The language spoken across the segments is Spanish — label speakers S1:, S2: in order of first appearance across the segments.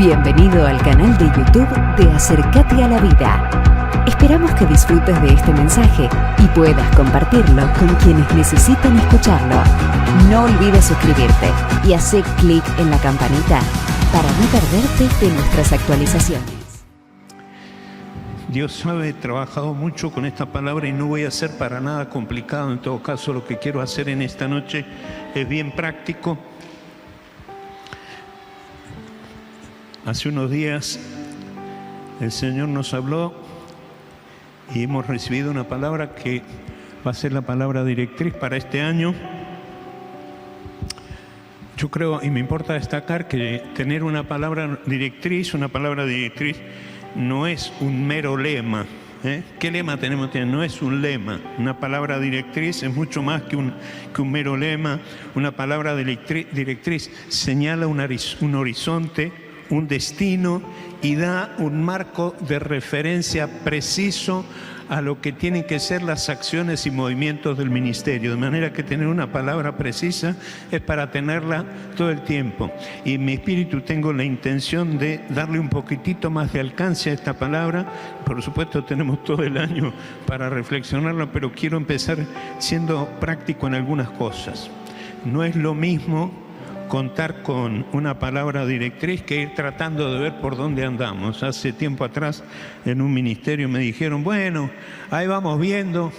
S1: Bienvenido al canal de YouTube de Acercate a la Vida. Esperamos que disfrutes de este mensaje y puedas compartirlo con quienes necesitan escucharlo. No olvides suscribirte y hacer clic en la campanita para no perderte de nuestras actualizaciones.
S2: Dios sabe, he trabajado mucho con esta palabra y no voy a ser para nada complicado. En todo caso, lo que quiero hacer en esta noche es bien práctico. Hace unos días el Señor nos habló y hemos recibido una palabra que va a ser la palabra directriz para este año. Yo creo, y me importa destacar, que tener una palabra directriz no es un mero lema. ¿Qué lema tenemos? No es un lema. Una palabra directriz es mucho más que un mero lema. Una palabra directriz señala un horizonte, un destino y da un marco de referencia preciso a lo que tienen que ser las acciones y movimientos del ministerio. De manera que tener una palabra precisa es para tenerla todo el tiempo. Y en mi espíritu tengo la intención de darle un poquitito más de alcance a esta palabra. Por supuesto tenemos todo el año para reflexionarla, pero quiero empezar siendo práctico en algunas cosas. No es lo mismo contar con una palabra directriz que ir tratando de ver por dónde andamos. Hace tiempo atrás en un ministerio me dijeron, bueno, ahí vamos viendo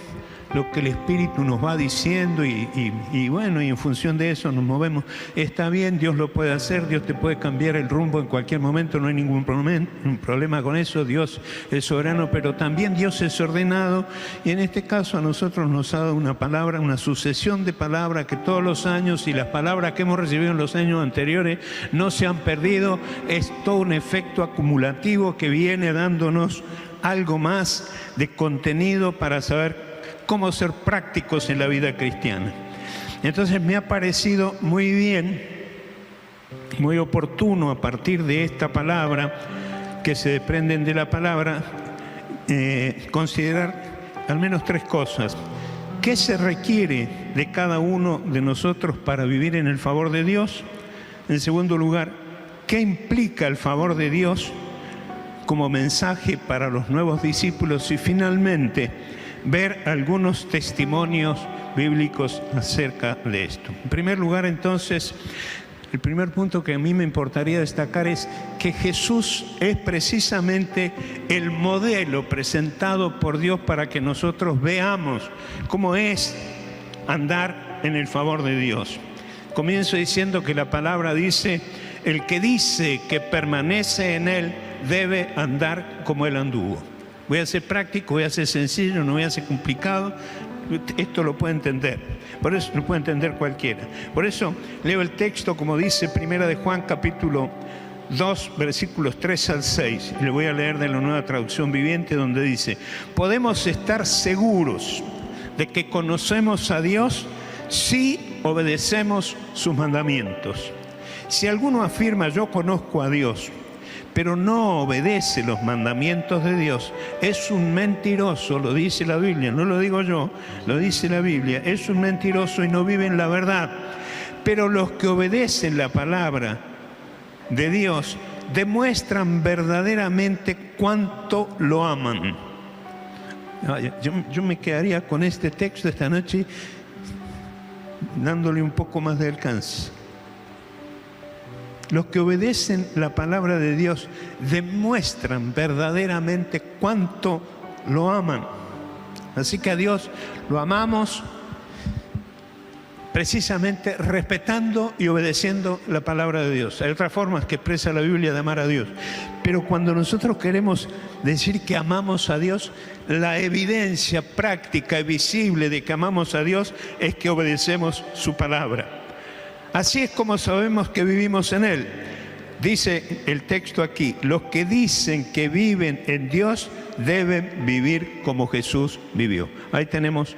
S2: lo que el Espíritu nos va diciendo y bueno, y en función de eso nos movemos. Está bien, Dios lo puede hacer, Dios te puede cambiar el rumbo en cualquier momento, no hay ningún problema con eso, Dios es soberano, pero también Dios es ordenado y en este caso a nosotros nos ha dado una palabra, una sucesión de palabras que todos los años y las palabras que hemos recibido en los años anteriores no se han perdido, es todo un efecto acumulativo que viene dándonos algo más de contenido para saber cómo ser prácticos en la vida cristiana. Entonces me ha parecido muy bien, muy oportuno a partir de esta palabra, que se desprenden de la palabra, considerar al menos tres cosas. ¿Qué se requiere de cada uno de nosotros para vivir en el favor de Dios? En segundo lugar, ¿qué implica el favor de Dios como mensaje para los nuevos discípulos? Y finalmente, ver algunos testimonios bíblicos acerca de esto. En primer lugar, entonces, el primer punto que a mí me importaría destacar es que Jesús es precisamente el modelo presentado por Dios para que nosotros veamos cómo es andar en el favor de Dios. Comienzo diciendo que la palabra dice, el que dice que permanece en Él debe andar como Él anduvo. Voy a ser práctico, voy a ser sencillo, no voy a ser complicado. Esto lo puede entender. Por eso lo puede entender cualquiera. Por eso leo el texto como dice 1 de Juan capítulo 2 versículos 3 al 6. Y le voy a leer de la Nueva Traducción Viviente donde dice: podemos estar seguros de que conocemos a Dios si obedecemos sus mandamientos. Si alguno afirma yo conozco a Dios, pero no obedece los mandamientos de Dios, es un mentiroso, lo dice la Biblia, no lo digo yo, lo dice la Biblia, es un mentiroso y no vive en la verdad. Pero los que obedecen la palabra de Dios demuestran verdaderamente cuánto lo aman. Yo me quedaría con este texto esta noche dándole un poco más de alcance. Los que obedecen la palabra de Dios demuestran verdaderamente cuánto lo aman. Así que a Dios lo amamos precisamente respetando y obedeciendo la palabra de Dios. Hay otras formas que expresa la Biblia de amar a Dios. Pero cuando nosotros queremos decir que amamos a Dios, la evidencia práctica y visible de que amamos a Dios es que obedecemos su palabra. Así es como sabemos que vivimos en Él. Dice el texto aquí, los que dicen que viven en Dios deben vivir como Jesús vivió. Ahí tenemos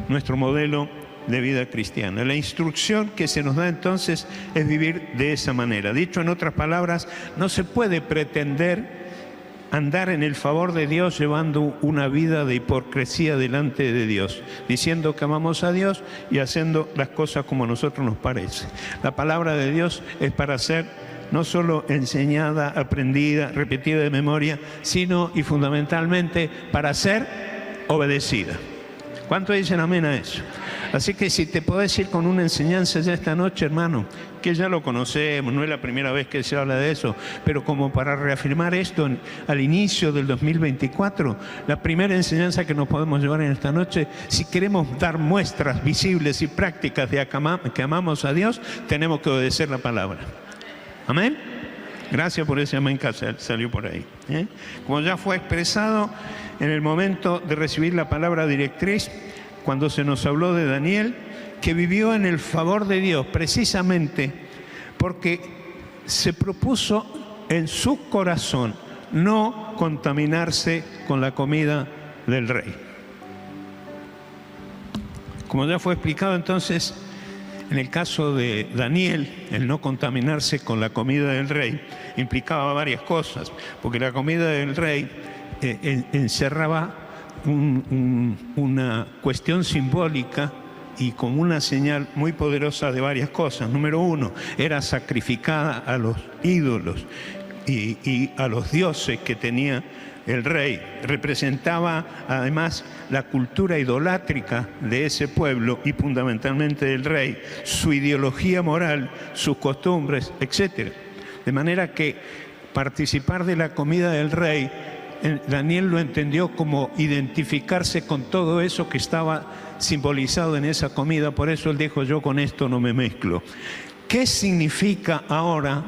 S2: nuestro modelo de vida cristiana. La instrucción que se nos da entonces es vivir de esa manera. Dicho en otras palabras, no se puede pretender andar en el favor de Dios llevando una vida de hipocresía delante de Dios, diciendo que amamos a Dios y haciendo las cosas como a nosotros nos parece. La palabra de Dios es para hacer no solo enseñada, aprendida, repetida de memoria, sino y fundamentalmente para ser obedecida. ¿Cuánto dicen amén a eso? Así que si te podés ir con una enseñanza ya esta noche, hermano, que ya lo conocemos, no es la primera vez que se habla de eso, pero como para reafirmar esto al inicio del 2024, la primera enseñanza que nos podemos llevar en esta noche, si queremos dar muestras visibles y prácticas de que amamos a Dios, tenemos que obedecer la palabra. ¿Amén? Gracias por ese amén que salió por ahí. Como ya fue expresado en el momento de recibir la palabra directriz, cuando se nos habló de Daniel, que vivió en el favor de Dios, precisamente porque se propuso en su corazón no contaminarse con la comida del rey. Como ya fue explicado entonces, en el caso de Daniel, el no contaminarse con la comida del rey implicaba varias cosas, porque la comida del rey encerraba una cuestión simbólica y como una señal muy poderosa de varias cosas. Número uno, era sacrificada a los ídolos y a los dioses que tenía el rey. Representaba además la cultura idolátrica de ese pueblo y fundamentalmente del rey, su ideología moral, sus costumbres, etc. De manera que participar de la comida del rey, Daniel lo entendió como identificarse con todo eso que estaba simbolizado en esa comida. Por eso él dijo: yo con esto no me mezclo. ¿Qué significa ahora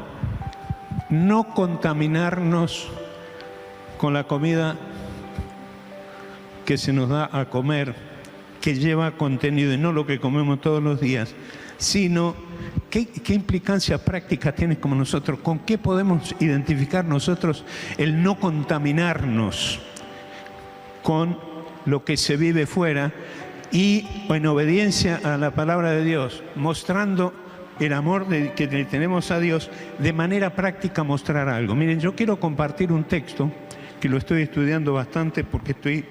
S2: no contaminarnos con la comida que se nos da a comer, que lleva contenido, y no lo que comemos todos los días, sino qué implicancias prácticas tiene como nosotros? ¿Con qué podemos identificar nosotros el no contaminarnos con lo que se vive fuera y en obediencia a la palabra de Dios, mostrando el amor que le tenemos a Dios, de manera práctica mostrar algo? Miren, yo quiero compartir un texto que lo estoy estudiando bastante porque estoy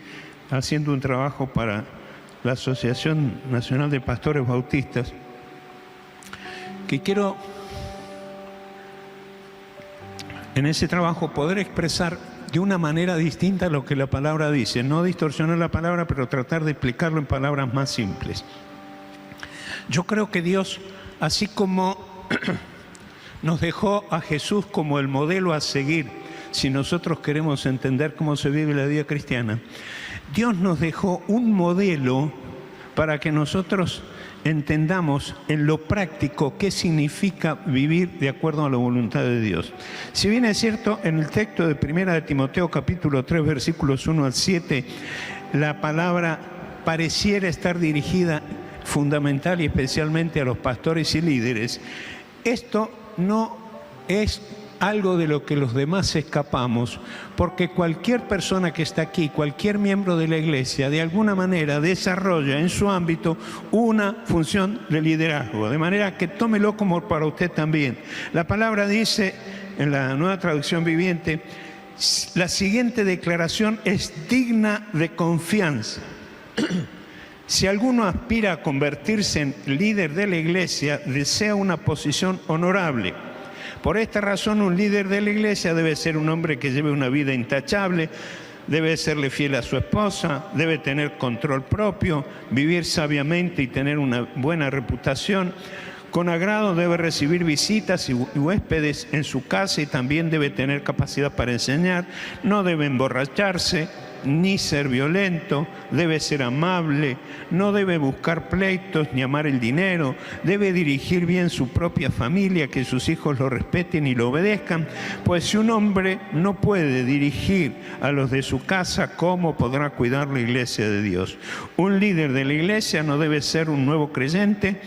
S2: haciendo un trabajo para la Asociación Nacional de Pastores Bautistas, que quiero en ese trabajo poder expresar de una manera distinta lo que la palabra dice, no distorsionar la palabra, pero tratar de explicarlo en palabras más simples. Yo creo que Dios, así como nos dejó a Jesús como el modelo a seguir, si nosotros queremos entender cómo se vive la vida cristiana, Dios nos dejó un modelo para que nosotros entendamos en lo práctico qué significa vivir de acuerdo a la voluntad de Dios. Si bien es cierto, en el texto de 1 de Timoteo capítulo 3 versículos 1 al 7, la palabra pareciera estar dirigida fundamental y especialmente a los pastores y líderes, esto no es algo de lo que los demás escapamos, porque cualquier persona que está aquí, cualquier miembro de la iglesia, de alguna manera desarrolla en su ámbito una función de liderazgo, de manera que tómelo como para usted también. La palabra dice en la Nueva Traducción Viviente, la siguiente declaración es digna de confianza. Si alguno aspira a convertirse en líder de la iglesia, desea una posición honorable. Por esta razón, un líder de la iglesia debe ser un hombre que lleve una vida intachable, debe serle fiel a su esposa, debe tener control propio, vivir sabiamente y tener una buena reputación. Con agrado debe recibir visitas y huéspedes en su casa y también debe tener capacidad para enseñar. No debe emborracharse ni ser violento, debe ser amable, no debe buscar pleitos ni amar el dinero, debe dirigir bien su propia familia, que sus hijos lo respeten y lo obedezcan, pues si un hombre no puede dirigir a los de su casa, ¿cómo podrá cuidar la iglesia de Dios? Un líder de la iglesia no debe ser un nuevo creyente,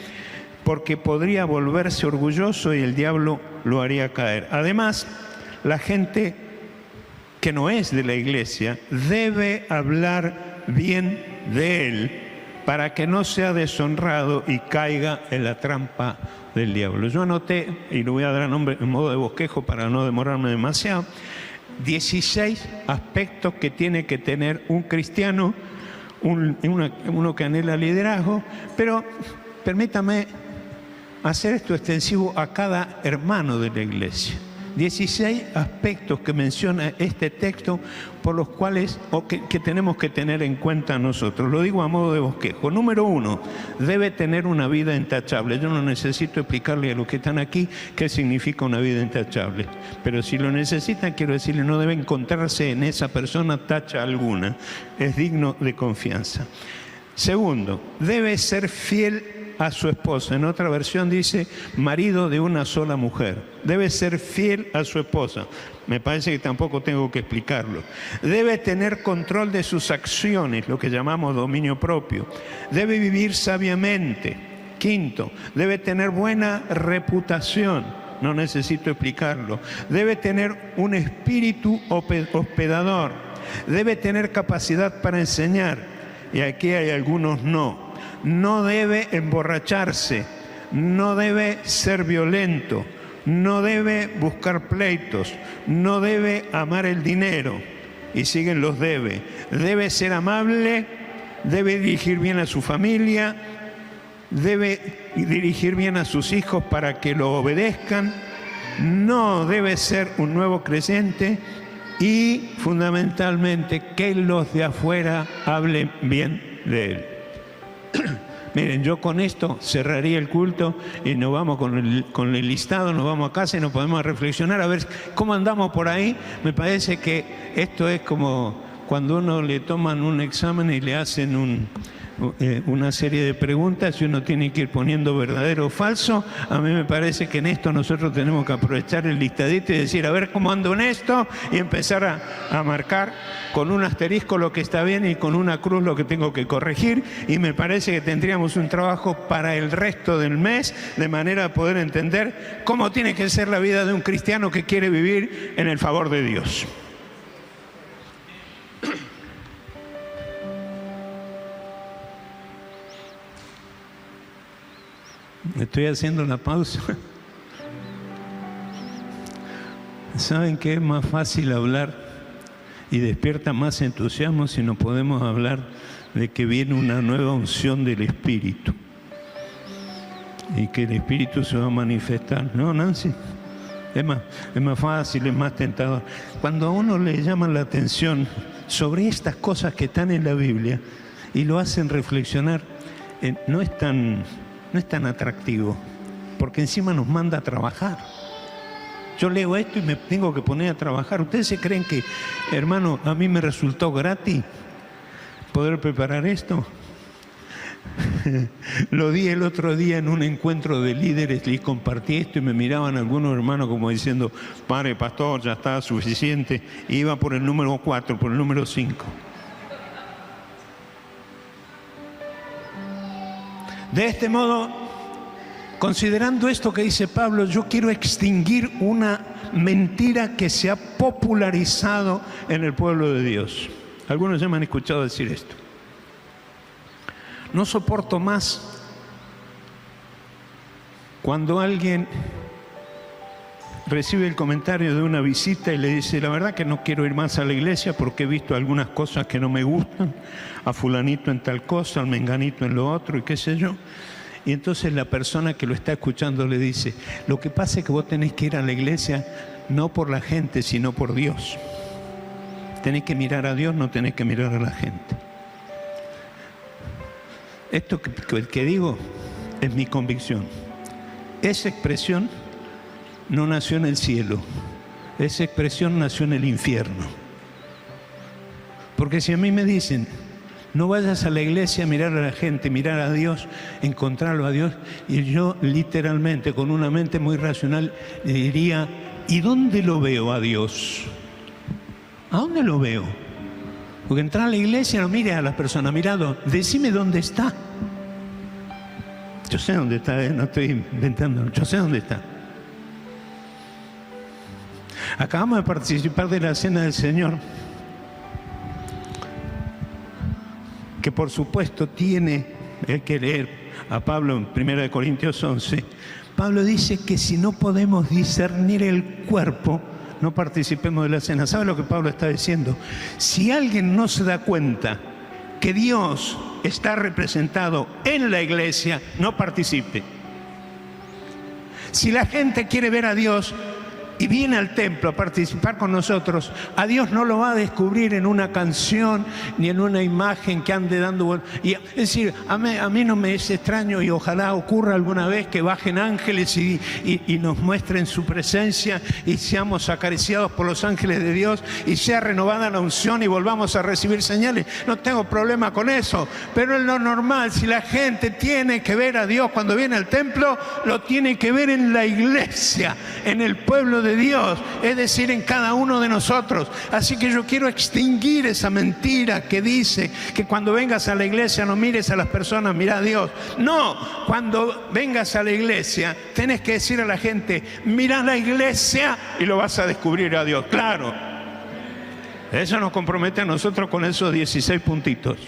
S2: porque podría volverse orgulloso y el diablo lo haría caer. Además, la gente que no es de la iglesia debe hablar bien de él para que no sea deshonrado y caiga en la trampa del diablo. Yo anoté, y lo voy a dar en modo de bosquejo para no demorarme demasiado, 16 aspectos que tiene que tener un cristiano, uno que anhela liderazgo, pero permítame hacer esto extensivo a cada hermano de la iglesia. 16 aspectos que menciona este texto por los cuales que tenemos que tener en cuenta nosotros. Lo digo a modo de bosquejo. Número 1, debe tener una vida intachable. Yo no necesito explicarle a los que están aquí qué significa una vida intachable. Pero si lo necesitan, quiero decirle, no debe encontrarse en esa persona tacha alguna. Es digno de confianza. Segundo, debe ser fiel a su esposa. En otra versión dice marido de una sola mujer. Debe ser fiel a su esposa. Me parece que tampoco tengo que explicarlo. Debe tener control de sus acciones, lo que llamamos dominio propio. Debe vivir sabiamente. Quinto, debe tener buena reputación. No necesito explicarlo. Debe tener un espíritu hospedador. Debe tener capacidad para enseñar. Y aquí hay algunos no. No debe emborracharse, no debe ser violento, no debe buscar pleitos, no debe amar el dinero. Y siguen los debe. Debe ser amable, debe dirigir bien a su familia, debe dirigir bien a sus hijos para que lo obedezcan, no debe ser un nuevo creyente y fundamentalmente que los de afuera hablen bien de él. Miren, yo con esto cerraría el culto y nos vamos con el listado, nos vamos a casa y nos podemos reflexionar a ver cómo andamos por ahí. Me parece que esto es como cuando uno le toman un examen y le hacen una serie de preguntas y uno tiene que ir poniendo verdadero o falso. A mí me parece que en esto nosotros tenemos que aprovechar el listadito y decir a ver cómo ando en esto y empezar a marcar con un asterisco lo que está bien y con una cruz lo que tengo que corregir, y me parece que tendríamos un trabajo para el resto del mes de manera a poder entender cómo tiene que ser la vida de un cristiano que quiere vivir en el favor de Dios. Estoy haciendo la pausa. ¿Saben qué es más fácil hablar y despierta más entusiasmo si no podemos hablar de que viene una nueva unción del Espíritu y que el Espíritu se va a manifestar? ¿No, Nancy? Es más fácil, es más tentador. Cuando a uno le llaman la atención sobre estas cosas que están en la Biblia y lo hacen reflexionar, no es tan atractivo, porque encima nos manda a trabajar. Yo leo esto y me tengo que poner a trabajar. ¿Ustedes se creen que, hermano, a mí me resultó gratis poder preparar esto? Lo di el otro día en un encuentro de líderes y compartí esto y me miraban algunos hermanos como diciendo, padre, pastor, ya está suficiente. Y iba por el número 4, por el número 5. De este modo, considerando esto que dice Pablo, yo quiero extinguir una mentira que se ha popularizado en el pueblo de Dios. Algunos ya me han escuchado decir esto. No soporto más cuando alguien recibe el comentario de una visita y le dice, la verdad que no quiero ir más a la iglesia porque he visto algunas cosas que no me gustan, a fulanito en tal cosa, al menganito en lo otro y qué sé yo. Y entonces la persona que lo está escuchando le dice, lo que pasa es que vos tenés que ir a la iglesia no por la gente, sino por Dios. Tenés que mirar a Dios, no tenés que mirar a la gente. Esto que digo es mi convicción. Esa expresión no nació en el cielo, esa expresión nació en el infierno. Porque si a mí me dicen, no vayas a la iglesia a mirar a la gente, mirar a Dios, encontrarlo a Dios, y yo literalmente, con una mente muy racional, le diría, ¿y dónde lo veo a Dios? ¿A dónde lo veo? Porque entrar a la iglesia no mire a las personas, mirado, decime dónde está. Yo sé dónde está, no estoy inventando, yo sé dónde está. Acabamos de participar de la Cena del Señor, que por supuesto tiene, hay que leer a Pablo en 1 Corintios 11. Pablo dice que si no podemos discernir el cuerpo, no participemos de la cena. ¿Sabe lo que Pablo está diciendo? Si alguien no se da cuenta que Dios está representado en la iglesia, no participe. Si la gente quiere ver a Dios y viene al templo a participar con nosotros, a Dios no lo va a descubrir en una canción ni en una imagen que ande dando vueltas. Es decir, a mí no me es extraño, y ojalá ocurra alguna vez que bajen ángeles y nos muestren su presencia y seamos acariciados por los ángeles de Dios y sea renovada la unción y volvamos a recibir señales. No tengo problema con eso, pero es lo normal. Si la gente tiene que ver a Dios cuando viene al templo, lo tiene que ver en la iglesia, en el pueblo de Dios, es decir, en cada uno de nosotros. Así que yo quiero extinguir esa mentira que dice que cuando vengas a la iglesia no mires a las personas, mira a Dios. No, cuando vengas a la iglesia tenés que decir a la gente, mira la iglesia y lo vas a descubrir a Dios. Claro, eso nos compromete a nosotros con esos 16 puntitos.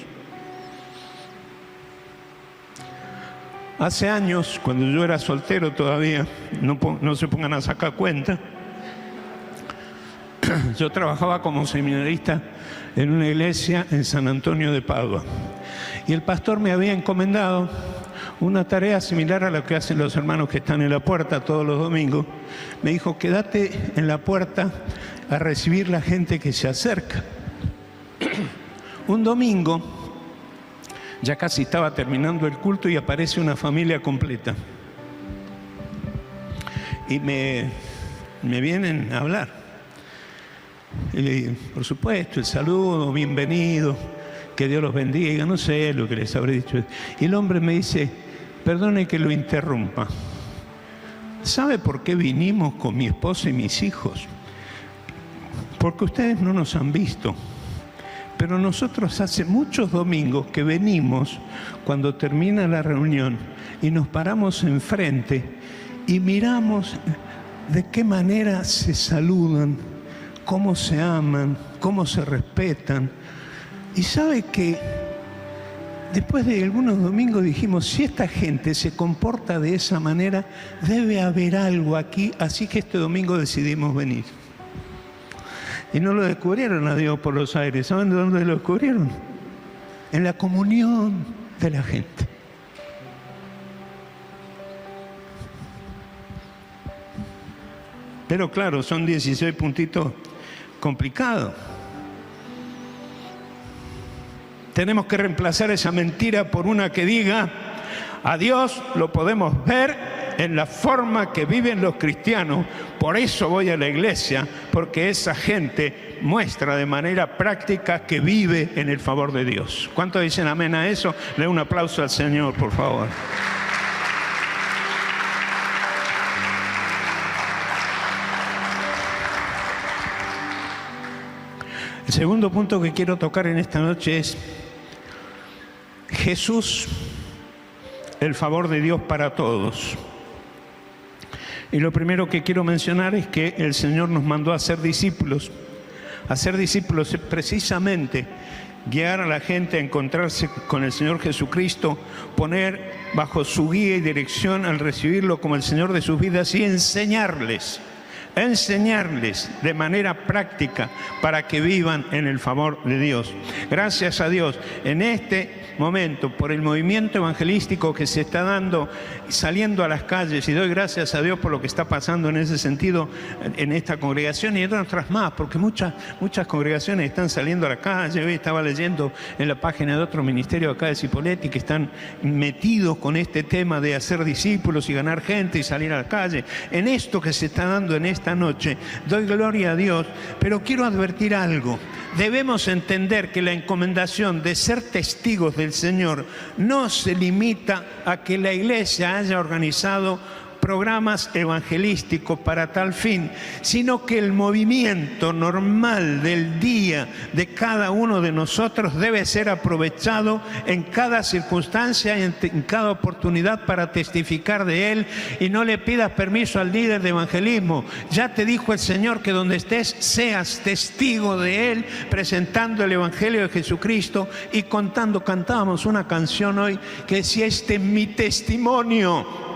S2: Hace años, cuando yo era soltero todavía, no se pongan a sacar cuenta, yo trabajaba como seminarista en una iglesia en San Antonio de Padua. Y el pastor me había encomendado una tarea similar a la que hacen los hermanos que están en la puerta todos los domingos. Me dijo, quédate en la puerta a recibir la gente que se acerca. Un domingo, ya casi estaba terminando el culto y aparece una familia completa. Y me vienen a hablar. Y por supuesto, el saludo, bienvenido, que Dios los bendiga, no sé lo que les habré dicho. Y el hombre me dice, perdone que lo interrumpa. ¿Sabe por qué vinimos con mi esposa y mis hijos? Porque ustedes no nos han visto. Pero nosotros hace muchos domingos que venimos cuando termina la reunión y nos paramos enfrente y miramos de qué manera se saludan, cómo se aman, cómo se respetan. Y sabe que después de algunos domingos dijimos, si esta gente se comporta de esa manera, debe haber algo aquí, así que este domingo decidimos venir. Y no lo descubrieron a Dios por los aires. ¿Saben de dónde lo descubrieron? En la comunión de la gente. Pero claro, son 16 puntitos complicados. Tenemos que reemplazar esa mentira por una que diga, a Dios lo podemos ver en la forma que viven los cristianos. Por eso voy a la iglesia, porque esa gente muestra de manera práctica que vive en el favor de Dios. ¿Cuántos dicen amén a eso? Le un aplauso al Señor, por favor. El segundo punto que quiero tocar en esta noche es Jesús, el favor de Dios para todos. Y lo primero que quiero mencionar es que el Señor nos mandó a ser discípulos. Hacer discípulos es precisamente guiar a la gente a encontrarse con el Señor Jesucristo, poner bajo su guía y dirección al recibirlo como el Señor de sus vidas y enseñarles de manera práctica para que vivan en el favor de Dios. Gracias a Dios, en este momento, por el movimiento evangelístico que se está dando, saliendo a las calles, y doy gracias a Dios por lo que está pasando en ese sentido en esta congregación y en otras más, porque muchas congregaciones están saliendo a la calle. Hoy estaba leyendo en la página de otro ministerio acá de Cipolletti que están metidos con este tema de hacer discípulos y ganar gente y salir a la calle. En esto que se está dando en esta noche, doy gloria a Dios, pero quiero advertir algo. Debemos entender que la encomendación de ser testigos del Señor no se limita a que la iglesia haya organizado programas evangelísticos para tal fin, sino que el movimiento normal del día de cada uno de nosotros debe ser aprovechado en cada circunstancia y en cada oportunidad para testificar de Él. Y no le pidas permiso al líder de evangelismo. Ya te dijo el Señor que donde estés seas testigo de Él, presentando el Evangelio de Jesucristo y contando. Cantábamos una canción hoy que decía, este es mi testimonio.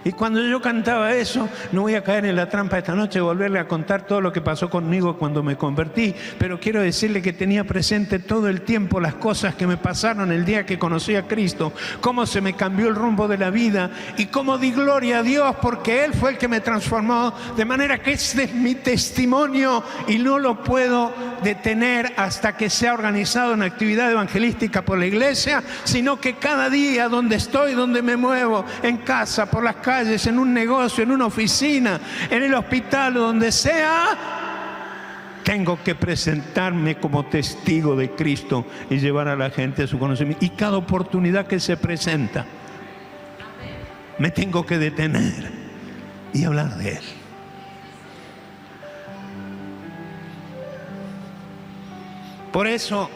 S2: Y cuando yo cantaba eso, no voy a caer en la trampa esta noche de volverle a contar todo lo que pasó conmigo cuando me convertí, pero quiero decirle que tenía presente todo el tiempo las cosas que me pasaron el día que conocí a Cristo, cómo se me cambió el rumbo de la vida y cómo di gloria a Dios porque Él fue el que me transformó, de manera que este es mi testimonio y no lo puedo detener hasta que sea organizado una actividad evangelística por la iglesia, sino que cada día donde estoy, donde me muevo, en casa, por las calles, en un negocio, en una oficina, en el hospital o donde sea, tengo que presentarme como testigo de Cristo y llevar a la gente a su conocimiento. Y cada oportunidad que se presenta, me tengo que detener y hablar de Él. Por eso,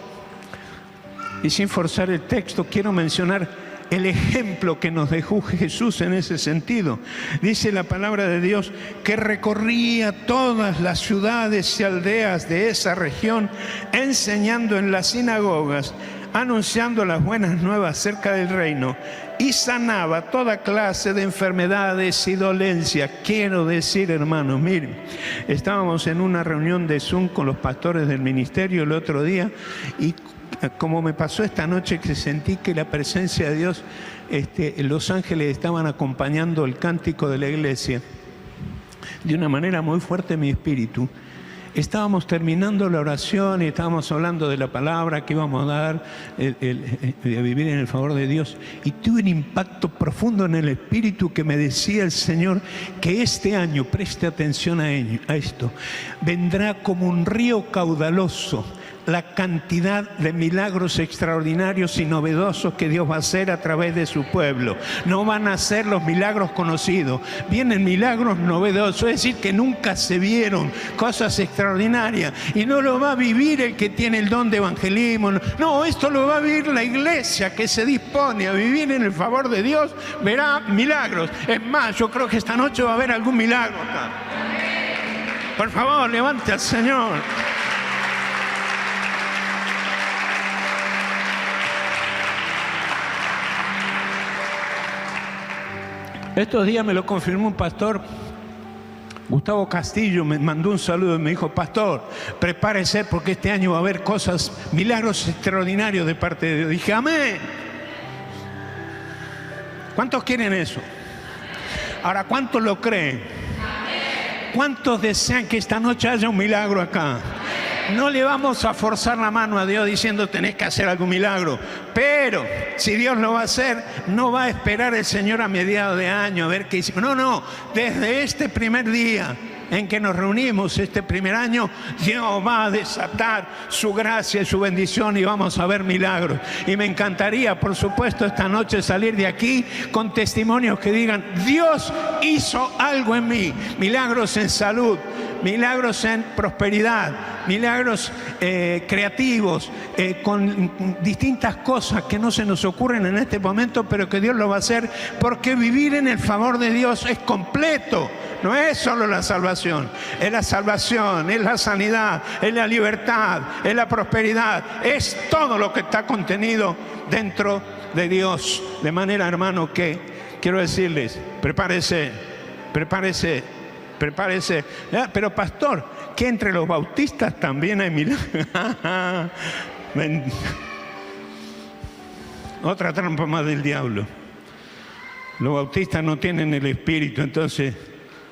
S2: y sin forzar el texto, quiero mencionar el ejemplo que nos dejó Jesús en ese sentido. Dice la palabra de Dios que recorría todas las ciudades y aldeas de esa región, enseñando en las sinagogas, anunciando las buenas nuevas acerca del reino, y sanaba toda clase de enfermedades y dolencias. Quiero decir, hermanos, miren, estábamos en una reunión de Zoom con los pastores del ministerio el otro día, y como me pasó esta noche que sentí que la presencia de Dios, los ángeles estaban acompañando el cántico de la iglesia de una manera muy fuerte en mi espíritu. Estábamos terminando la oración y estábamos hablando de la palabra que íbamos a dar, de vivir en el favor de Dios. Y tuve un impacto profundo en el espíritu que me decía el Señor que este año, preste atención a esto, vendrá como un río caudaloso la cantidad de milagros extraordinarios y novedosos que Dios va a hacer a través de su pueblo. No van a ser los milagros conocidos, vienen milagros novedosos, es decir, que nunca se vieron, cosas extraordinarias, y no lo va a vivir el que tiene el don de evangelismo, no, esto lo va a vivir la iglesia que se dispone a vivir en el favor de Dios, verá milagros. Es más, yo creo que esta noche va a haber algún milagro acá. Por favor, levante al Señor. Estos días me lo confirmó un pastor, Gustavo Castillo, me mandó un saludo y me dijo: pastor, prepárese porque este año va a haber cosas, milagros extraordinarios de parte de Dios. Dije: amén. ¿Cuántos quieren eso? Ahora, ¿cuántos lo creen? ¿Cuántos desean que esta noche haya un milagro acá? No le vamos a forzar la mano a Dios diciendo tenés que hacer algún milagro. Pero si Dios lo va a hacer, no va a esperar el Señor a mediados de año a ver qué hicimos. No, desde este primer día en que nos reunimos, este primer año, Dios va a desatar su gracia y su bendición y vamos a ver milagros. Y me encantaría, por supuesto, esta noche salir de aquí con testimonios que digan: Dios hizo algo en mí. Milagros en salud, milagros en prosperidad, milagros creativos, con distintas cosas que no se nos ocurren en este momento, pero que Dios lo va a hacer, porque vivir en el favor de Dios es completo. No es solo la salvación, es la salvación, es la sanidad, es la libertad, es la prosperidad, es todo lo que está contenido dentro de Dios. De manera, hermano, que quiero decirles: prepárese. Pero pastor, que entre los bautistas también hay milagros. Otra trampa más del diablo. Los bautistas no tienen el espíritu. Entonces,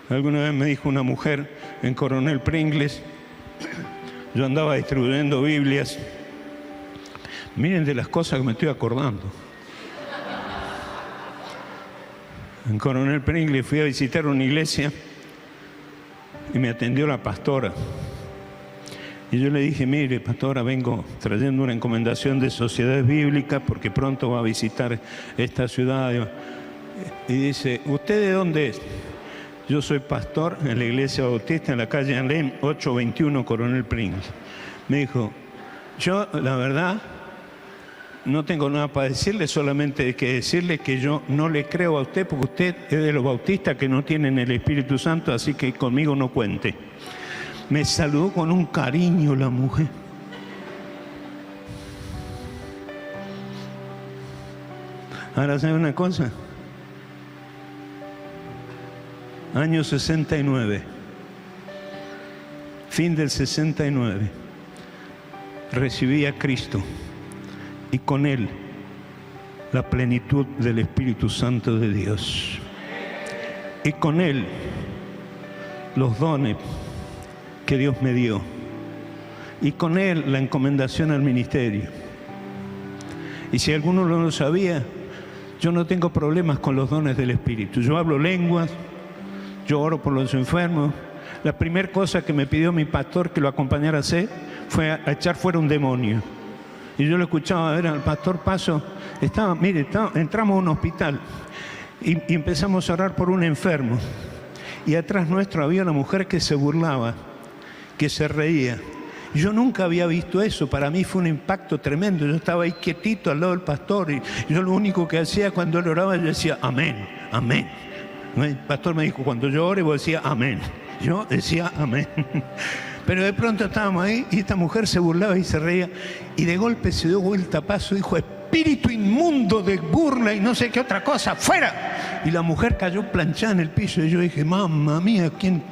S2: alguna vez me dijo una mujer en Coronel Pringles, yo andaba distribuyendo Biblias. Miren de las cosas que me estoy acordando. En Coronel Pringles fui a visitar una iglesia y me atendió la pastora. Y yo le dije: mire, pastora, vengo trayendo una encomendación de sociedades bíblicas porque pronto va a visitar esta ciudad. Y dice: ¿usted de dónde es? Yo soy pastor en la iglesia bautista en la calle Alem 821 Coronel Pringles. Me dijo: yo, la verdad, no tengo nada para decirle, solamente que decirle que yo no le creo a usted porque usted es de los bautistas que no tienen el Espíritu Santo, así que conmigo no cuente. Me saludó con un cariño la mujer. Ahora, ¿sabe una cosa? año 69, fin del 69, recibí a Cristo y con Él la plenitud del Espíritu Santo de Dios. Y con Él los dones que Dios me dio. Y con Él la encomendación al ministerio. Y si alguno no lo sabía, yo no tengo problemas con los dones del Espíritu. Yo hablo lenguas, yo oro por los enfermos. La primera cosa que me pidió mi pastor que lo acompañara a hacer fue a echar fuera un demonio. Y yo lo escuchaba, era el pastor Paso, entramos a un hospital y empezamos a orar por un enfermo. Y atrás nuestro había una mujer que se burlaba, que se reía. Yo nunca había visto eso, para mí fue un impacto tremendo. Yo estaba ahí quietito al lado del pastor y yo lo único que hacía cuando él oraba, yo decía amén, amén. El pastor me dijo, cuando yo ore, vos decías amén. Yo decía amén. Pero de pronto estábamos ahí y esta mujer se burlaba y se reía y de golpe se dio vuelta a Paso y dijo, espíritu inmundo de burla y no sé qué otra cosa, ¡fuera! Y la mujer cayó planchada en el piso y yo dije, mamma mía, ¿quién?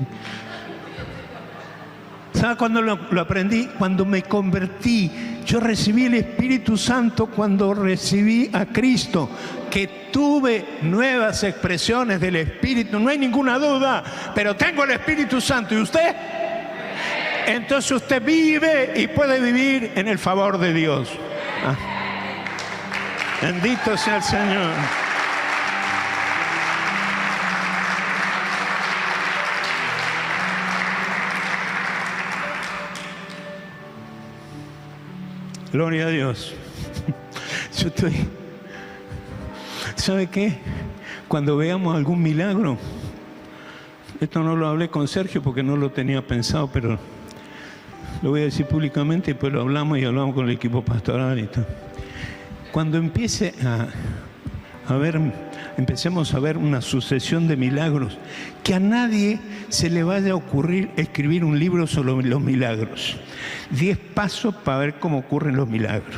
S2: ¿Sabes cuándo lo aprendí? Cuando me convertí. Yo recibí el Espíritu Santo cuando recibí a Cristo, que tuve nuevas expresiones del Espíritu, no hay ninguna duda, pero tengo el Espíritu Santo. ¿Y usted? Entonces usted vive y puede vivir en el favor de Dios. Bendito sea el Señor. Gloria a Dios. Yo estoy... ¿Sabe qué? Cuando veamos algún milagro, esto no lo hablé con Sergio porque no lo tenía pensado, pero lo voy a decir públicamente y después lo hablamos y hablamos con el equipo pastoral y tal. Cuando empecemos a ver una sucesión de milagros, que a nadie se le vaya a ocurrir escribir un libro sobre los milagros. 10 pasos para ver cómo ocurren los milagros.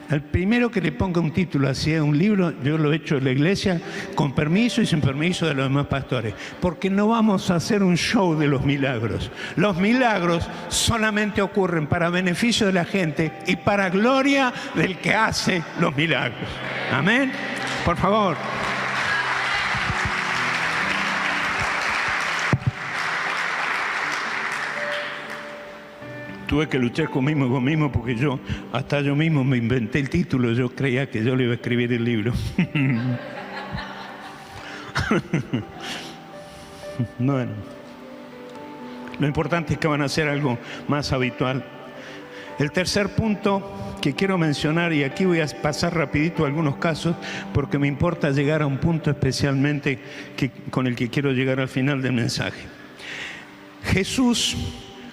S2: Al primero que le ponga un título así a un libro, yo lo he hecho en la iglesia con permiso y sin permiso de los demás pastores, porque no vamos a hacer un show de los milagros. Los milagros solamente ocurren para beneficio de la gente y para gloria del que hace los milagros. Amén. Por favor. Tuve que luchar conmigo mismo porque hasta yo mismo me inventé el título. Yo creía que yo le iba a escribir el libro. Bueno, lo importante es que van a hacer algo más habitual. El tercer punto que quiero mencionar, y aquí voy a pasar rapidito algunos casos porque me importa llegar a un punto especialmente con el que quiero llegar al final del mensaje. Jesús,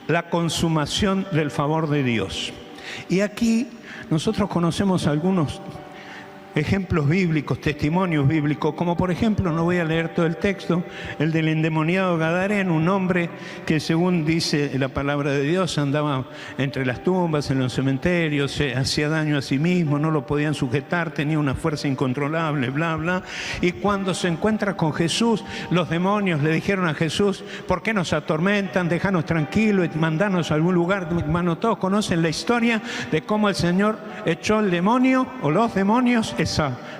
S2: la consumación del favor de Dios. Y aquí nosotros conocemos algunos ejemplos bíblicos, testimonios bíblicos, como por ejemplo, no voy a leer todo el texto, el del endemoniado Gadareno, un hombre que según dice la palabra de Dios andaba entre las tumbas, en los cementerios, se hacía daño a sí mismo, no lo podían sujetar, tenía una fuerza incontrolable, bla, bla. Y cuando se encuentra con Jesús, los demonios le dijeron a Jesús, ¿por qué nos atormentan? Déjanos tranquilos y mandanos a algún lugar. Hermano, todos conocen la historia de cómo el Señor echó el demonio o los demonios.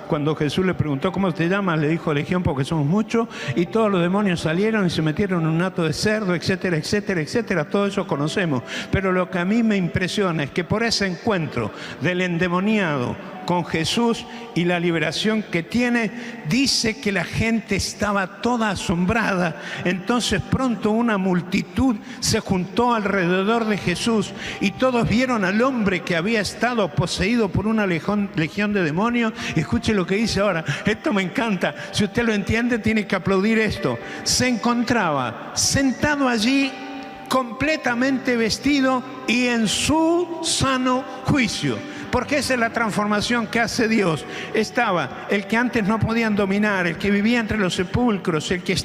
S2: Cuando Jesús le preguntó ¿cómo te llamas? Le dijo Legión porque somos muchos, y todos los demonios salieron y se metieron en un hato de cerdo, etcétera, etcétera, etcétera. Todo eso conocemos, pero lo que a mí me impresiona es que por ese encuentro del endemoniado con Jesús y la liberación que tiene, dice que la gente estaba toda asombrada. Entonces pronto una multitud se juntó alrededor de Jesús y todos vieron al hombre que había estado poseído por una legión de demonios. Escuche lo que dice ahora, esto me encanta, si usted lo entiende tiene que aplaudir esto. Se encontraba sentado allí completamente vestido y en su sano juicio. Porque esa es la transformación que hace Dios. Estaba el que antes no podían dominar, el que vivía entre los sepulcros, el que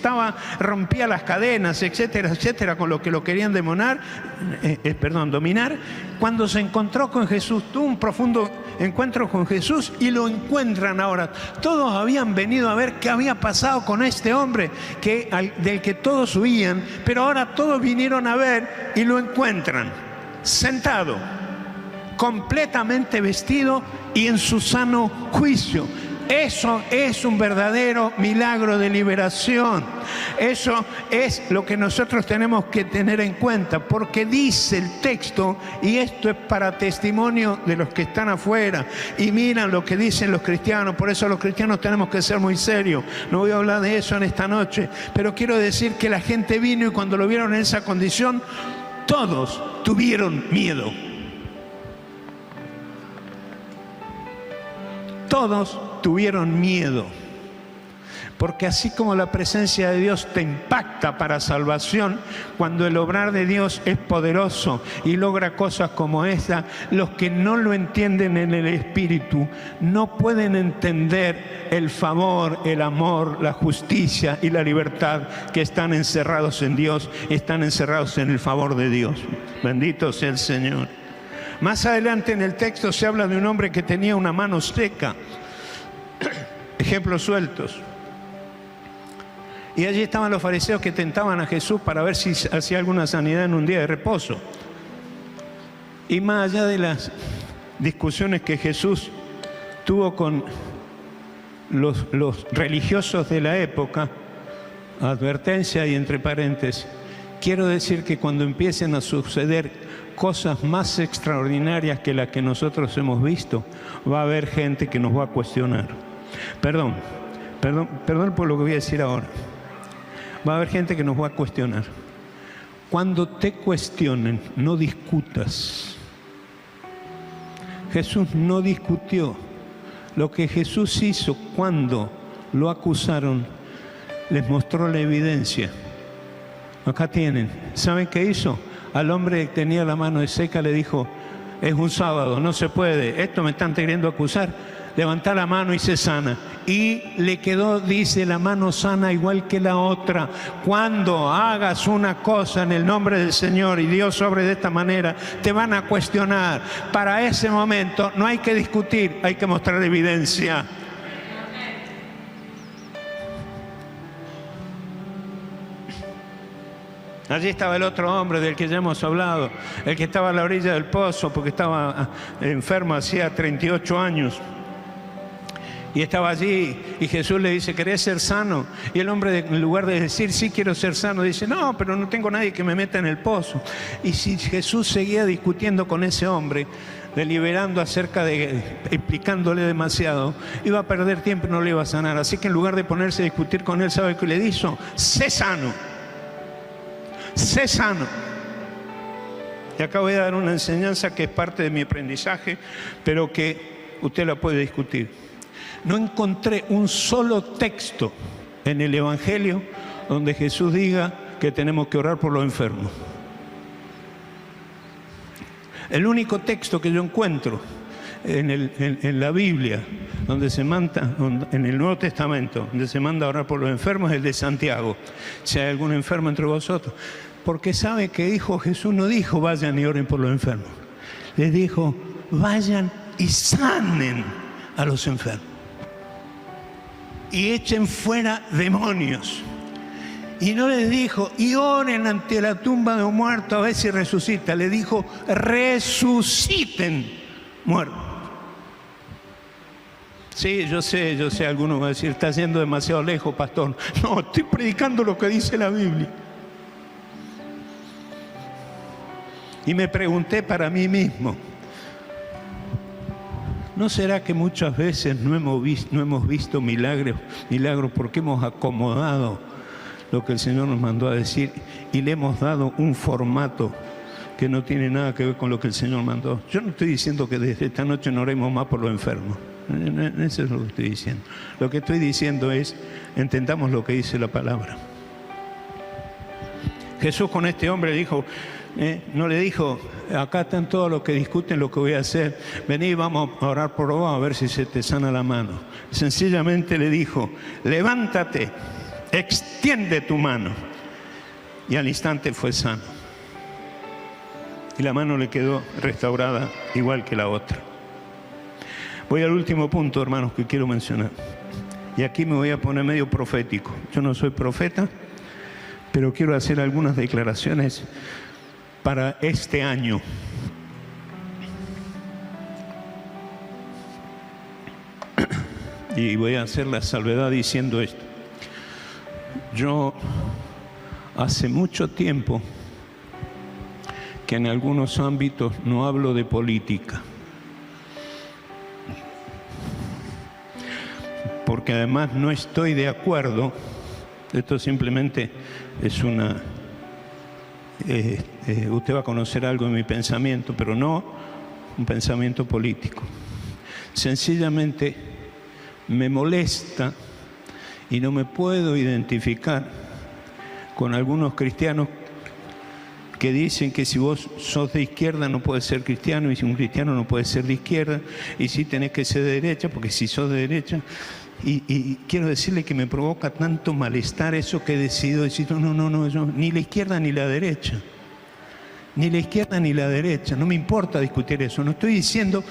S2: rompía las cadenas, etcétera, etcétera, con lo que lo querían dominar. Cuando se encontró con Jesús, tuvo un profundo encuentro con Jesús y lo encuentran ahora. Todos habían venido a ver qué había pasado con este hombre del que todos huían, pero ahora todos vinieron a ver y lo encuentran sentado, completamente vestido y en su sano juicio. Eso es un verdadero milagro de liberación. Eso es lo que nosotros tenemos que tener en cuenta, porque dice el texto, y esto es para testimonio de los que están afuera, y miran lo que dicen los cristianos. Por eso los cristianos tenemos que ser muy serios. No voy a hablar de eso en esta noche, pero quiero decir que la gente vino y cuando lo vieron en esa condición, todos tuvieron miedo. Todos tuvieron miedo, porque así como la presencia de Dios te impacta para salvación, cuando el obrar de Dios es poderoso y logra cosas como esta, los que no lo entienden en el Espíritu no pueden entender el favor, el amor, la justicia y la libertad que están encerrados en Dios, están encerrados en el favor de Dios. Bendito sea el Señor. Más adelante en el texto se habla de un hombre que tenía una mano seca. Ejemplos sueltos. Y allí estaban los fariseos que tentaban a Jesús para ver si hacía alguna sanidad en un día de reposo. Y más allá de las discusiones que Jesús tuvo con los religiosos de la época, advertencia y entre paréntesis, quiero decir que cuando empiecen a suceder cosas más extraordinarias que las que nosotros hemos visto, va a haber gente que nos va a cuestionar. Perdón por lo que voy a decir ahora. Va a haber gente que nos va a cuestionar. Cuando te cuestionen, no discutas. Jesús no discutió. Lo que Jesús hizo cuando lo acusaron, les mostró la evidencia. Acá tienen. ¿Saben qué hizo? Al hombre que tenía la mano seca le dijo: es un sábado, no se puede, esto me están queriendo acusar. Levanta la mano y se sana. Y le quedó, dice, la mano sana igual que la otra. Cuando hagas una cosa en el nombre del Señor y Dios obre de esta manera, te van a cuestionar. Para ese momento no hay que discutir, hay que mostrar evidencia. Allí estaba el otro hombre del que ya hemos hablado, el que estaba a la orilla del pozo porque estaba enfermo hacía 38 años. Y estaba allí y Jesús le dice: ¿querés ser sano? Y el hombre, en lugar de decir sí quiero ser sano, dice: no, pero no tengo nadie que me meta en el pozo. Y si Jesús seguía discutiendo con ese hombre, deliberando explicándole demasiado, iba a perder tiempo y no le iba a sanar. Así que en lugar de ponerse a discutir con él, ¿sabe qué le hizo? Sé sano. Sé sano. Y acá voy a dar una enseñanza que es parte de mi aprendizaje, pero que usted la puede discutir. No encontré un solo texto en el Evangelio donde Jesús diga que tenemos que orar por los enfermos. El único texto que yo encuentro en la Biblia, en el Nuevo Testamento, donde se manda a orar por los enfermos, es el de Santiago. Si hay algún enfermo entre vosotros. Porque sabe que Jesús no dijo vayan y oren por los enfermos. Les dijo vayan y sanen a los enfermos. Y echen fuera demonios. Y no les dijo y oren ante la tumba de un muerto a ver si resucita. Le dijo resuciten muertos. Sí, yo sé, alguno va a decir, está yendo demasiado lejos, pastor. No, estoy predicando lo que dice la Biblia. Y me pregunté para mí mismo, ¿no será que muchas veces no hemos visto milagros porque hemos acomodado lo que el Señor nos mandó a decir y le hemos dado un formato que no tiene nada que ver con lo que el Señor mandó? Yo no estoy diciendo que desde esta noche no oremos más por los enfermos. Eso es lo que estoy diciendo. Lo que estoy diciendo es, entendamos lo que dice la palabra. Jesús con este hombre dijo: No le dijo, acá están todos los que discuten lo que voy a hacer, vení, vamos a orar por vos a ver si se te sana la mano. Sencillamente le dijo, levántate, extiende tu mano. Y al instante fue sano. Y la mano le quedó restaurada igual que la otra. Voy al último punto, hermanos, que quiero mencionar. Y aquí me voy a poner medio profético. Yo no soy profeta, pero quiero hacer algunas declaraciones para este año. Y voy a hacer la salvedad diciendo esto. Yo hace mucho tiempo que en algunos ámbitos no hablo de política. Porque además no estoy de acuerdo, esto simplemente es una... usted va a conocer algo de mi pensamiento, pero no un pensamiento político. Sencillamente me molesta y no me puedo identificar con algunos cristianos que dicen que si vos sos de izquierda no puedes ser cristiano, y si un cristiano no puede ser de izquierda, y si tenés que ser de derecha, porque si sos de derecha... Y quiero decirle que me provoca tanto malestar eso que he decidido decir, no, yo, ni la izquierda ni la derecha. Ni la izquierda ni la derecha. No me importa discutir eso. No estoy diciendo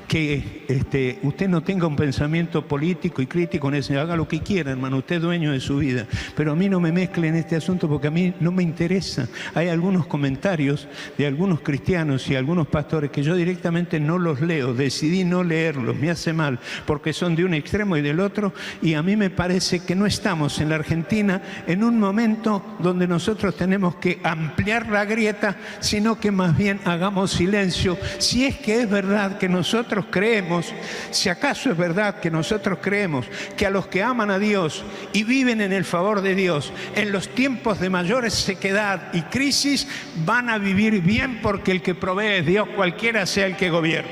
S2: que usted no tenga un pensamiento político y crítico en ese. Haga lo que quiera, hermano. Usted es dueño de su vida. Pero a mí no me mezcle en este asunto porque a mí no me interesa. Hay algunos comentarios de algunos cristianos y algunos pastores que yo directamente no los leo. Decidí no leerlos. Me hace mal porque son de un extremo y del otro. Y a mí me parece que no estamos en la Argentina en un momento donde nosotros tenemos que ampliar la grieta, sino que más bien hagamos silencio. Si es que es verdad que nosotros creemos, si acaso es verdad que nosotros creemos que a los que aman a Dios y viven en el favor de Dios, en los tiempos de mayor sequedad y crisis, van a vivir bien porque el que provee es Dios, cualquiera sea el que gobierne.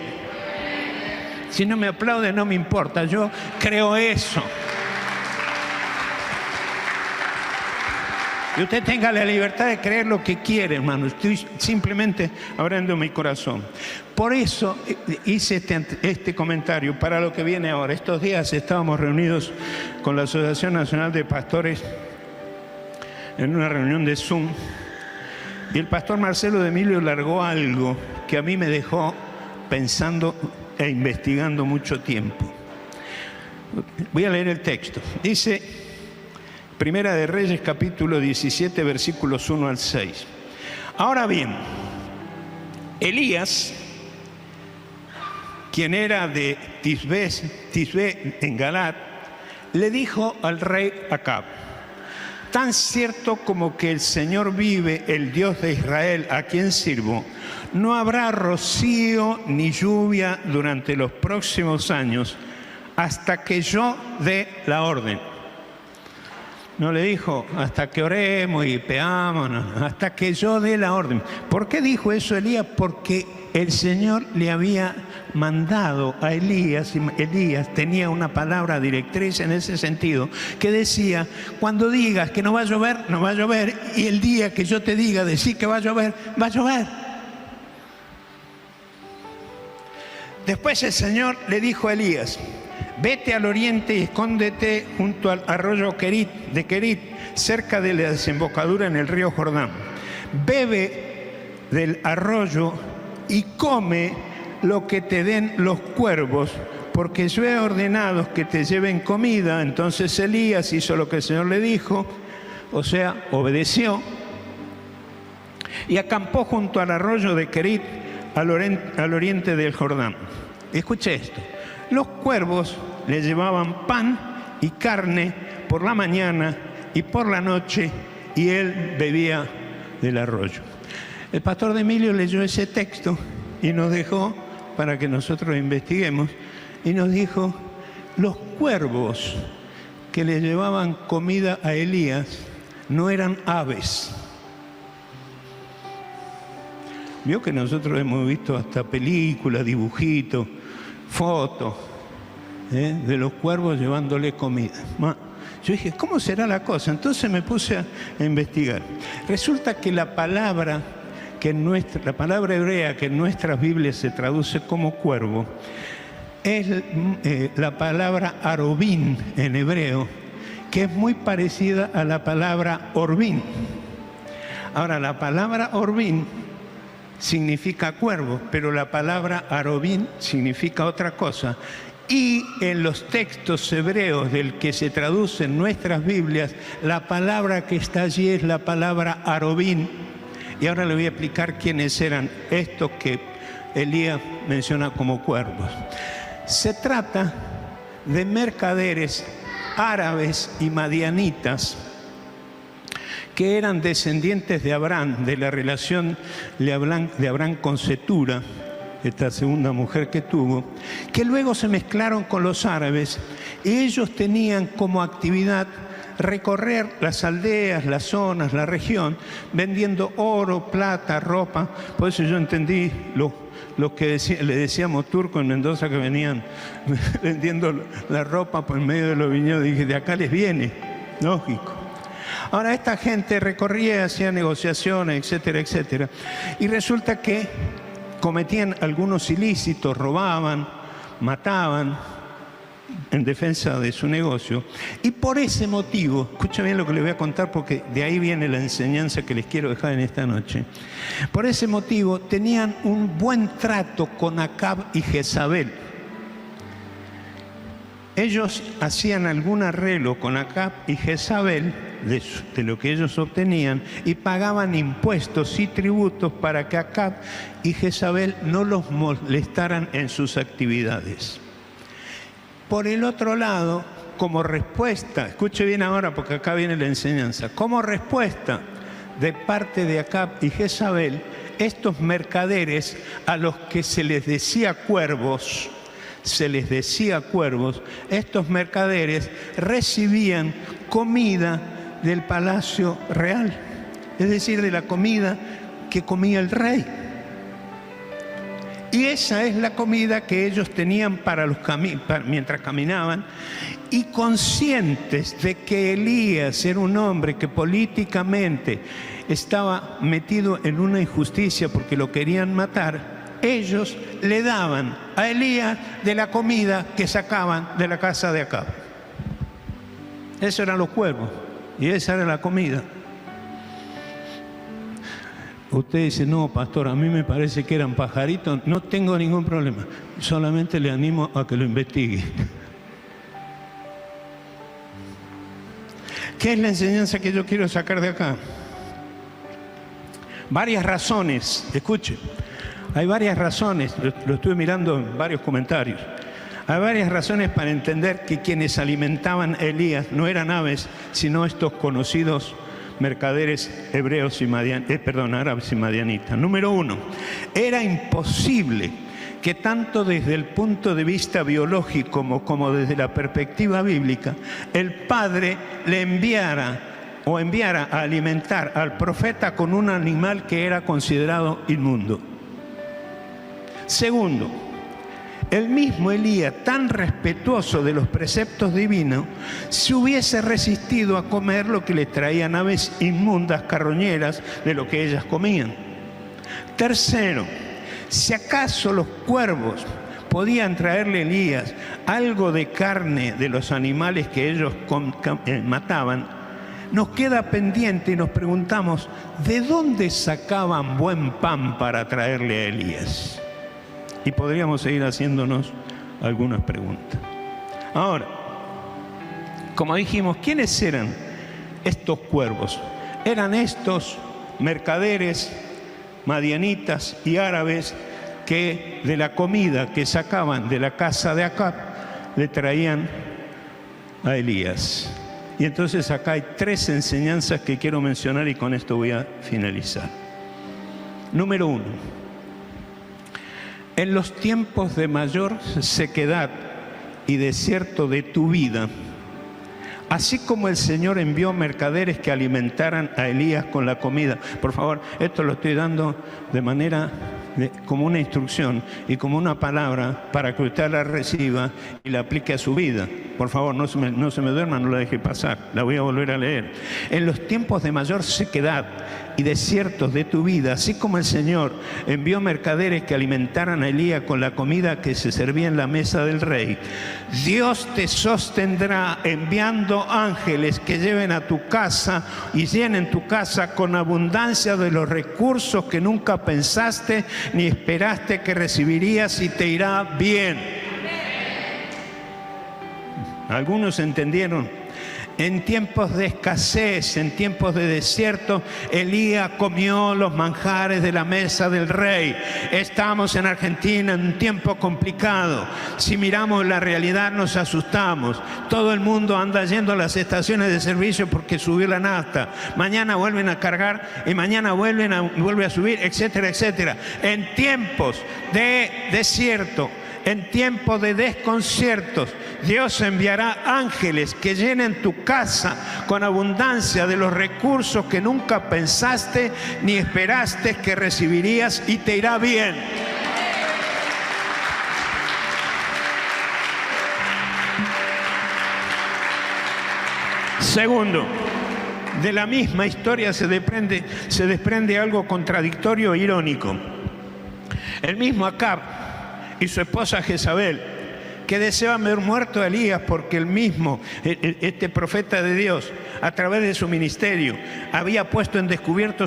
S2: Si no me aplaude, no me importa, yo creo eso. Y usted tenga la libertad de creer lo que quiere, hermano. Estoy simplemente abriendo mi corazón. Por eso hice este comentario para lo que viene ahora. Estos días estábamos reunidos con la Asociación Nacional de Pastores en una reunión de Zoom. Y el pastor Marcelo de Emilio largó algo que a mí me dejó pensando e investigando mucho tiempo. Voy a leer el texto. Dice... Primera de Reyes, capítulo 17, versículos 1 al 6. Ahora bien, Elías, quien era de Tisbé en Galad, le dijo al rey Acab: tan cierto como que el Señor vive, el Dios de Israel, a quien sirvo, no habrá rocío ni lluvia durante los próximos años hasta que yo dé la orden. No le dijo hasta que oremos y peamos, no, hasta que yo dé la orden. ¿Por qué dijo eso Elías? Porque el Señor le había mandado a Elías, y Elías tenía una palabra directriz en ese sentido, que decía: cuando digas que no va a llover, no va a llover, y el día que yo te diga decir que va a llover, va a llover. Después el Señor le dijo a Elías: vete al oriente y escóndete junto al arroyo de Querit, cerca de la desembocadura en el río Jordán. Bebe del arroyo y come lo que te den los cuervos, porque yo he ordenado que te lleven comida. Entonces Elías hizo lo que el Señor le dijo, o sea, obedeció, y acampó junto al arroyo de Querit, al oriente del Jordán. Escuche esto. Los cuervos le llevaban pan y carne por la mañana y por la noche, y él bebía del arroyo. El pastor de Emilio leyó ese texto y nos dejó para que nosotros investiguemos, y nos dijo: los cuervos que le llevaban comida a Elías no eran aves. Vio que nosotros hemos visto hasta películas, dibujitos, fotos de los cuervos llevándole comida. Yo dije, ¿cómo será la cosa? Entonces me puse a investigar. Resulta que la palabra que la palabra hebrea que en nuestras Biblias se traduce como cuervo, es la palabra arobín en hebreo, que es muy parecida a la palabra orbín. Ahora, la palabra orbín significa cuervo, pero la palabra arobín significa otra cosa. Y en los textos hebreos del que se traducen nuestras Biblias, la palabra que está allí es la palabra arobín. Y ahora le voy a explicar quiénes eran estos que Elías menciona como cuervos. Se trata de mercaderes árabes y madianitas que eran descendientes de Abraham, de la relación de Abraham con Cetura, esta segunda mujer que tuvo, que luego se mezclaron con los árabes y ellos tenían como actividad recorrer las aldeas, las zonas, la región, vendiendo oro, plata, ropa. Por eso yo entendí lo que le decíamos turcos en Mendoza, que venían vendiendo la ropa por medio de los viñedos. Dije, de acá les viene, lógico. Ahora, esta gente recorría, hacía negociaciones, etcétera, etcétera. Y resulta que cometían algunos ilícitos, robaban, mataban en defensa de su negocio. Y por ese motivo, escuchen bien lo que les voy a contar, porque de ahí viene la enseñanza que les quiero dejar en esta noche. Por ese motivo tenían un buen trato con Acab y Jezabel. Ellos hacían algún arreglo con Acab y Jezabel de lo que ellos obtenían y pagaban impuestos y tributos para que Acab y Jezabel no los molestaran en sus actividades. Por el otro lado, como respuesta, escuche bien ahora porque acá viene la enseñanza, como respuesta de parte de Acab y Jezabel, estos mercaderes a los que se les decía cuervos, estos mercaderes recibían comida del palacio real, es decir, de la comida que comía el rey. Y esa es la comida que ellos tenían para mientras caminaban, y conscientes de que Elías era un hombre que políticamente estaba metido en una injusticia porque lo querían matar, ellos le daban a Elías de la comida que sacaban de la casa de Acab. Esos eran los cuervos y esa era la comida. Usted dice, no, pastor, a mí me parece que eran pajaritos. No tengo ningún problema. Solamente le animo a que lo investigue. ¿Qué es la enseñanza que yo quiero sacar de acá? Varias razones. Escuche, hay varias razones. Lo estuve mirando en varios comentarios. Hay varias razones para entender que quienes alimentaban a Elías no eran aves, sino estos conocidos mercaderes hebreos y árabes y madianitas. Número uno, era imposible que tanto desde el punto de vista biológico como desde la perspectiva bíblica, el padre le enviara a alimentar al profeta con un animal que era considerado inmundo. Segundo, el mismo Elías, tan respetuoso de los preceptos divinos, se hubiese resistido a comer lo que le traían aves inmundas, carroñeras, de lo que ellas comían. Tercero, si acaso los cuervos podían traerle a Elías algo de carne de los animales que ellos mataban, nos queda pendiente y nos preguntamos, ¿de dónde sacaban buen pan para traerle a Elías? Y podríamos seguir haciéndonos algunas preguntas. Ahora, como dijimos, ¿quiénes eran estos cuervos? Eran estos mercaderes madianitas y árabes que de la comida que sacaban de la casa de Acab le traían a Elías. Y entonces acá hay tres enseñanzas que quiero mencionar y con esto voy a finalizar. Número uno. En los tiempos de mayor sequedad y desierto de tu vida, así como el Señor envió mercaderes que alimentaran a Elías con la comida. Por favor, esto lo estoy dando de manera como una instrucción y como una palabra para que usted la reciba y la aplique a su vida. por favor, no se me duerma, no la deje pasar, la voy a volver a leer. En los tiempos de mayor sequedad y desiertos de tu vida, así como el Señor envió mercaderes que alimentaran a Elías con la comida que se servía en la mesa del rey, Dios te sostendrá enviando ángeles que lleven a tu casa y llenen tu casa con abundancia de los recursos que nunca pensaste ni esperaste que recibirías, y te irá bien. Algunos entendieron. En tiempos de escasez, en tiempos de desierto, Elías comió los manjares de la mesa del rey. Estamos en Argentina en un tiempo complicado. Si miramos la realidad nos asustamos. Todo el mundo anda yendo a las estaciones de servicio porque subió la nafta. Mañana vuelven a cargar y mañana vuelve a subir, etcétera, etcétera. En tiempos de desierto, en tiempos de desconciertos, Dios enviará ángeles que llenen tu casa con abundancia de los recursos que nunca pensaste ni esperaste que recibirías, y te irá bien. Segundo, de la misma historia se desprende algo contradictorio e irónico. El mismo Acab y su esposa Jezabel, que deseaban ver muerto a Elías porque este profeta de Dios, a través de su ministerio, había puesto en descubierto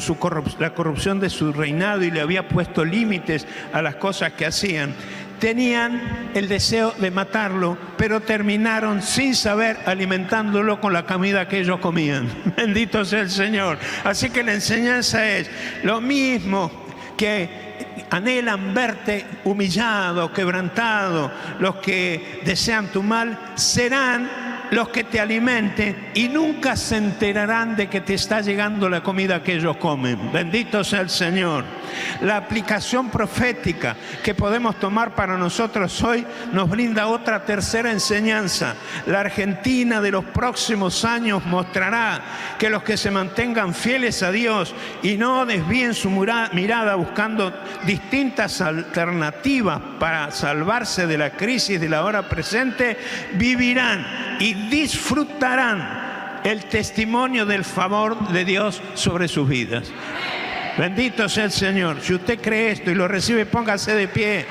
S2: la corrupción de su reinado y le había puesto límites a las cosas que hacían. Tenían el deseo de matarlo, pero terminaron sin saber alimentándolo con la comida que ellos comían. Bendito sea el Señor. Así que la enseñanza es lo mismo que anhelan verte humillado, quebrantado. Los que desean tu mal serán los que te alimenten y nunca se enterarán de que te está llegando la comida que ellos comen. Bendito sea el Señor. La aplicación profética que podemos tomar para nosotros hoy nos brinda otra tercera enseñanza. La Argentina de los próximos años mostrará que los que se mantengan fieles a Dios y no desvíen su mirada buscando distintas alternativas para salvarse de la crisis de la hora presente, vivirán y disfrutarán el testimonio del favor de Dios sobre sus vidas. Bendito sea el Señor. Si usted cree esto y lo recibe, póngase de pie.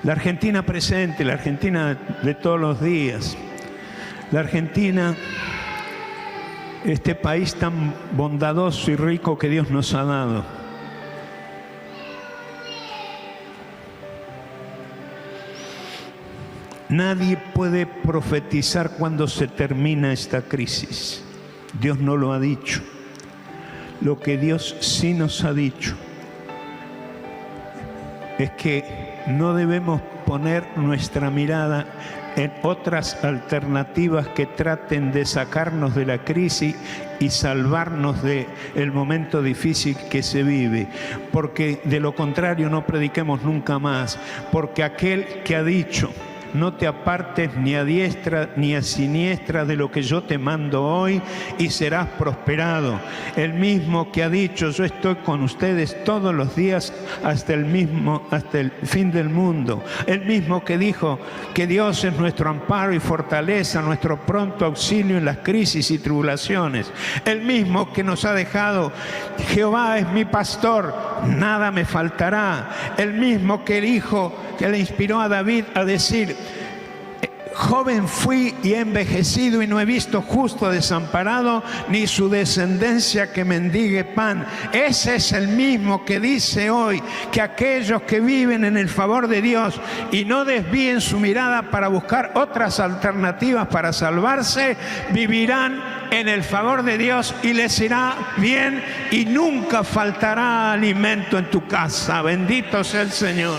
S2: La Argentina presente, la Argentina de todos los días, la Argentina, este país tan bondadoso y rico que Dios nos ha dado. Nadie puede profetizar cuándo se termina esta crisis. Dios no lo ha dicho. Lo que Dios sí nos ha dicho es que no debemos poner nuestra mirada en otras alternativas que traten de sacarnos de la crisis y salvarnos del momento difícil que se vive, porque de lo contrario no prediquemos nunca más, porque aquel que ha dicho: no te apartes ni a diestra ni a siniestra de lo que yo te mando hoy y serás prosperado. El mismo que ha dicho: yo estoy con ustedes todos los días hasta el fin del mundo. El mismo que dijo que Dios es nuestro amparo y fortaleza, nuestro pronto auxilio en las crisis y tribulaciones. El mismo que nos ha dejado: Jehová es mi pastor, nada me faltará. El mismo que dijo, que le inspiró a David a decir: joven fui y he envejecido y no he visto justo desamparado ni su descendencia que mendigue pan. Ese es el mismo que dice hoy que aquellos que viven en el favor de Dios y no desvíen su mirada para buscar otras alternativas para salvarse, vivirán en el favor de Dios y les irá bien y nunca faltará alimento en tu casa. Bendito sea el Señor.